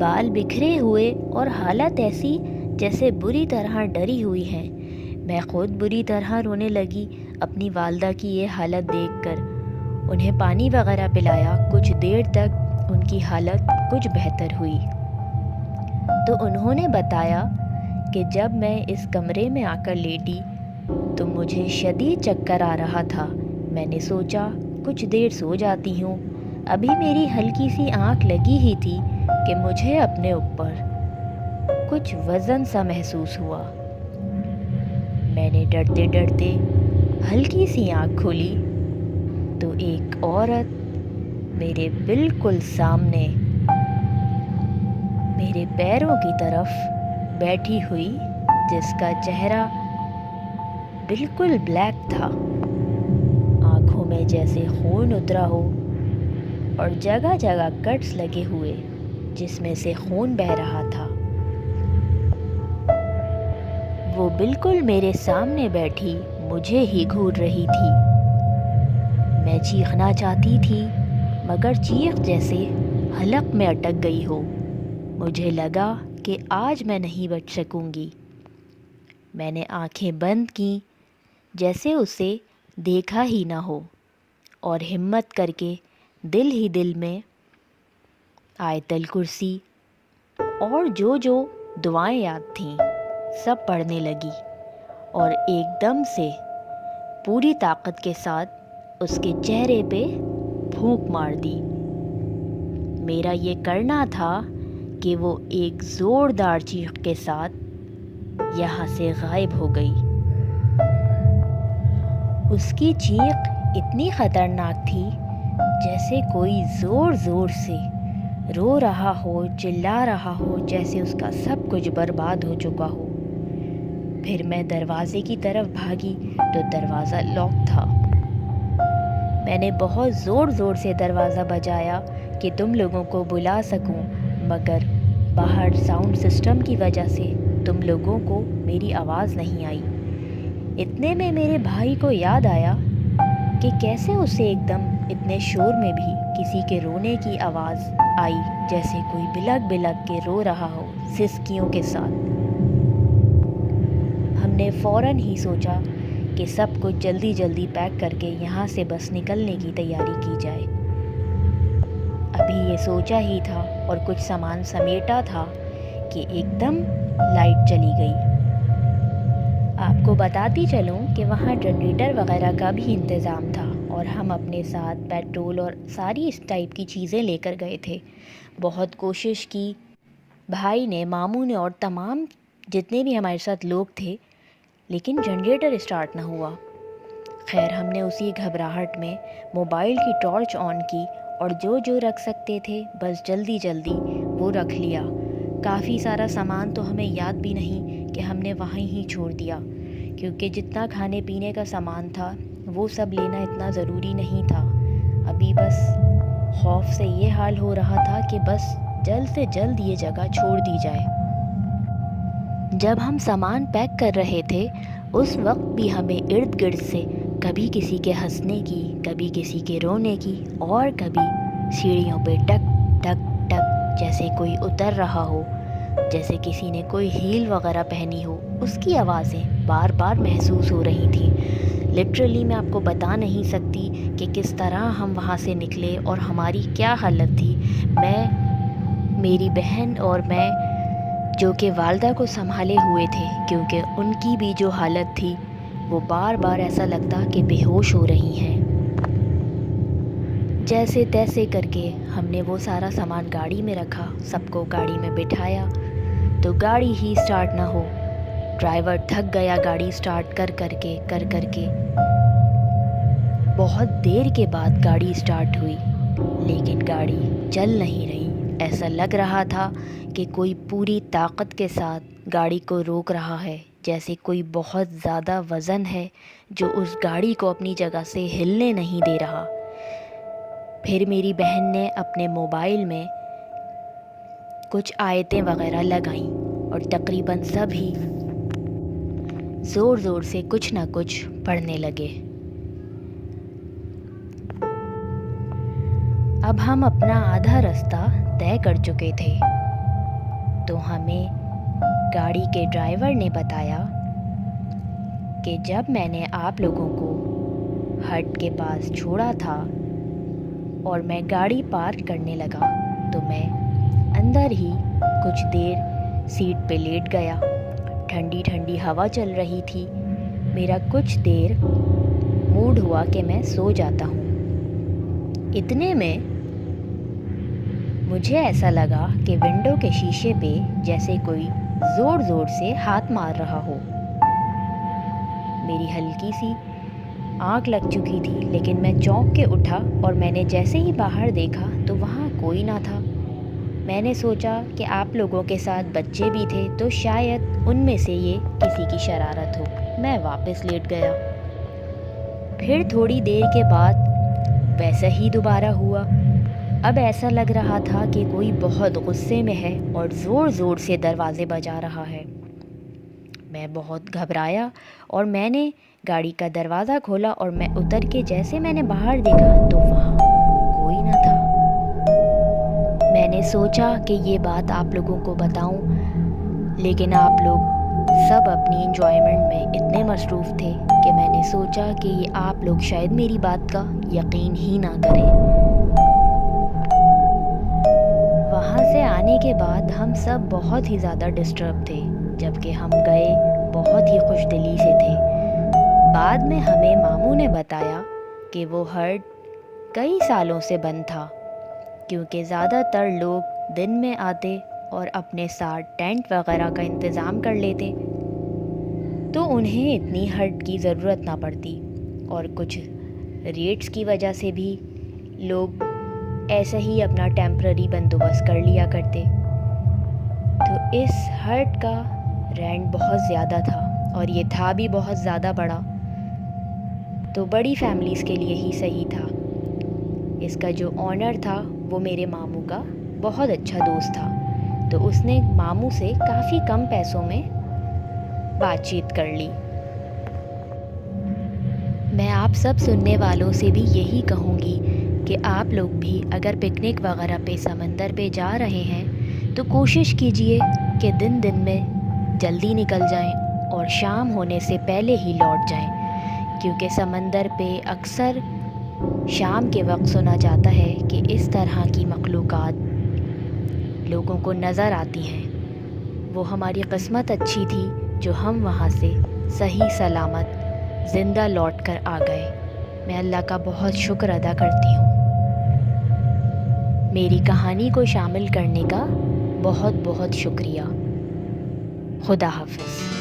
بال بکھرے ہوئے اور حالت ایسی جیسے بری طرح ڈری ہوئی ہیں۔ میں خود بری طرح رونے لگی اپنی والدہ کی یہ حالت دیکھ کر۔ انہیں پانی وغیرہ پلایا، کچھ دیر تک ان کی حالت کچھ بہتر ہوئی تو انہوں نے بتایا کہ جب میں اس کمرے میں آ کر لیٹی تو مجھے شدید چکر آ رہا تھا۔ میں نے سوچا کچھ دیر سو جاتی ہوں۔ ابھی میری ہلکی سی آنکھ لگی ہی تھی کہ مجھے اپنے اوپر کچھ وزن سا محسوس ہوا۔ میں نے ڈرتے ڈرتے ہلکی سی آنکھ کھولی تو ایک عورت میرے بالکل سامنے میرے پیروں کی طرف بیٹھی ہوئی، جس کا چہرہ بالکل بلیک تھا، آنکھوں میں جیسے خون اترا ہو اور جگہ جگہ کٹس لگے ہوئے جس میں سے خون بہہ رہا تھا۔ وہ بالکل میرے سامنے بیٹھی مجھے ہی گھور رہی تھی۔ میں چیخنا چاہتی تھی مگر چیخ جیسے حلق میں اٹک گئی ہو۔ مجھے لگا کہ آج میں نہیں بچ سکوں گی۔ میں نے آنکھیں بند کیں جیسے اسے دیکھا ہی نہ ہو، اور ہمت کر کے دل ہی دل میں آیت الکرسی اور جو دعائیں یاد تھیں سب پڑھنے لگی، اور ایک دم سے پوری طاقت کے ساتھ اس کے چہرے پہ پھونک مار دی۔ میرا یہ کرنا تھا کہ وہ ایک زوردار چیخ کے ساتھ یہاں سے غائب ہو گئی۔ اس کی چیخ اتنی خطرناک تھی جیسے کوئی زور زور سے رو رہا ہو، چلا رہا ہو، جیسے اس کا سب کچھ برباد ہو چکا ہو۔ پھر میں دروازے کی طرف بھاگی تو دروازہ لاک تھا۔ میں نے بہت زور زور سے دروازہ بجایا کہ تم لوگوں کو بلا سکوں، مگر باہر ساؤنڈ سسٹم کی وجہ سے تم لوگوں کو میری آواز نہیں آئی۔ اتنے میں میرے بھائی کو یاد آیا کہ کیسے اسے ایک دم اتنے شور میں بھی کسی کے رونے کی آواز آئی، جیسے کوئی بلک بلک کے رو رہا ہو سسکیوں کے ساتھ۔ ہم نے فوراً ہی سوچا کہ سب کچھ جلدی جلدی پیک کر کے یہاں سے بس نکلنے کی تیاری کی جائے۔ ابھی یہ سوچا ہی تھا اور کچھ سامان سمیٹا تھا کہ ایک دم لائٹ چلی گئی۔ آپ کو بتاتی چلوں کہ وہاں جنریٹر وغیرہ کا بھی انتظام تھا، اور ہم اپنے ساتھ پیٹرول اور ساری اس ٹائپ کی چیزیں لے کر گئے تھے۔ بہت کوشش کی بھائی نے، ماموں نے اور تمام جتنے بھی ہمارے ساتھ لوگ تھے، لیکن جنریٹر اسٹارٹ نہ ہوا۔ خیر ہم نے اسی گھبراہٹ میں موبائل کی ٹارچ آن کی اور جو رکھ سکتے تھے بس جلدی جلدی وہ رکھ لیا۔ کافی سارا سامان تو ہمیں یاد بھی نہیں کہ ہم نے وہیں ہی چھوڑ دیا، کیونکہ جتنا کھانے پینے کا سامان تھا وہ سب لینا اتنا ضروری نہیں تھا۔ ابھی بس خوف سے یہ حال ہو رہا تھا کہ بس جلد سے جلد یہ جگہ چھوڑ دی جائے۔ جب ہم سامان پیک کر رہے تھے اس وقت بھی ہمیں ارد گرد سے کبھی کسی کے ہنسنے کی، کبھی کسی کے رونے کی، اور کبھی سیڑھیوں پہ ٹک ٹک ٹک جیسے کوئی اتر رہا ہو، جیسے کسی نے کوئی ہیل وغیرہ پہنی ہو، اس کی آوازیں بار بار محسوس ہو رہی تھیں۔ لٹرلی میں آپ کو بتا نہیں سکتی کہ کس طرح ہم وہاں سے نکلے اور ہماری کیا حالت تھی۔ میں، میری بہن اور میں جو کہ والدہ کو سنبھالے ہوئے تھے، کیونکہ ان کی بھی جو حالت تھی وہ بار بار ایسا لگتا کہ بے ہوش ہو رہی ہیں۔ جیسے تیسے کر کے ہم نے وہ سارا سامان گاڑی میں رکھا، سب کو گاڑی میں بٹھایا تو گاڑی ہی سٹارٹ نہ ہو۔ ڈرائیور تھک گیا گاڑی سٹارٹ کر کر کے۔ بہت دیر کے بعد گاڑی سٹارٹ ہوئی، لیکن گاڑی چل نہیں رہی۔ ایسا لگ رہا تھا کہ کوئی پوری طاقت کے ساتھ گاڑی کو روک رہا ہے، جیسے کوئی بہت زیادہ وزن ہے جو اس گاڑی کو اپنی جگہ سے ہلنے نہیں دے رہا۔ پھر میری بہن نے اپنے موبائل میں کچھ آیتیں وغیرہ لگائیں اور تقریباً سب ہی زور زور سے کچھ نہ کچھ پڑھنے لگے۔ اب ہم اپنا آدھا راستہ طے کر چکے تھے تو ہمیں گاڑی کے ڈرائیور نے بتایا کہ جب میں نے آپ لوگوں کو ہٹ کے پاس چھوڑا تھا اور میں گاڑی پارک کرنے لگا تو میں اندر ہی کچھ دیر سیٹ پہ لیٹ گیا. ٹھنڈی ٹھنڈی ہوا چل رہی تھی. میرا کچھ دیر موڈ ہوا کہ میں سو جاتا ہوں. اتنے میں مجھے ایسا لگا کہ ونڈو کے شیشے پہ جیسے کوئی زور زور سے ہاتھ مار رہا ہو. میری ہلکی سی آنکھ لگ چکی تھی لیکن میں چونک کے اٹھا اور میں نے جیسے ہی باہر دیکھا تو وہاں کوئی نہ تھا. میں نے سوچا کہ آپ لوگوں کے ساتھ بچے بھی تھے تو شاید ان میں سے یہ کسی کی شرارت ہو. میں واپس لیٹ گیا. پھر تھوڑی دیر کے بعد ویسا ہی دوبارہ ہوا. اب ایسا لگ رہا تھا کہ کوئی بہت غصے میں ہے اور زور زور سے دروازے بجا رہا ہے. میں بہت گھبرایا اور میں نے گاڑی کا دروازہ کھولا اور میں اتر کے جیسے میں نے باہر دیکھا تو وہاں کوئی نہ تھا. میں نے سوچا کہ یہ بات آپ لوگوں کو بتاؤں لیکن آپ لوگ سب اپنی انجوائمنٹ میں اتنے مصروف تھے کہ میں نے سوچا کہ یہ آپ لوگ شاید میری بات کا یقین ہی نہ کریں. وہاں سے آنے کے بعد ہم سب بہت ہی زیادہ ڈسٹرب تھے جبکہ ہم گئے بہت ہی خوش دلی سے تھے. بعد میں ہمیں ماموں نے بتایا کہ وہ ہرٹ کئی سالوں سے بند تھا کیونکہ زیادہ تر لوگ دن میں آتے اور اپنے ساتھ ٹینٹ وغیرہ کا انتظام کر لیتے تو انہیں اتنی ہرٹ کی ضرورت نہ پڑتی اور کچھ ریٹس کی وجہ سے بھی لوگ ایسا ہی اپنا ٹیمپرری بندوبست کر لیا کرتے. تو اس ہرٹ کا رینٹ بہت زیادہ تھا اور یہ تھا بھی بہت زیادہ بڑا تو بڑی فیملیز کے لیے ہی صحیح تھا. اس کا جو آنر تھا وہ میرے ماموں کا بہت اچھا دوست تھا تو اس نے ماموں سے کافی کم پیسوں میں بات چیت کر لی. میں آپ سب سننے والوں سے بھی یہی کہوں گی کہ آپ لوگ بھی اگر پکنک وغیرہ پہ سمندر پہ جا رہے ہیں تو کوشش کیجئے کہ دن میں جلدی نکل جائیں اور شام ہونے سے پہلے ہی لوٹ جائیں کیونکہ سمندر پہ اکثر شام کے وقت سنا جاتا ہے کہ اس طرح کی مخلوقات لوگوں کو نظر آتی ہیں. وہ ہماری قسمت اچھی تھی جو ہم وہاں سے صحیح سلامت زندہ لوٹ کر آ گئے. میں اللہ کا بہت شکر ادا کرتی ہوں. میری کہانی کو شامل کرنے کا بہت بہت شکریہ. خدا حافظ.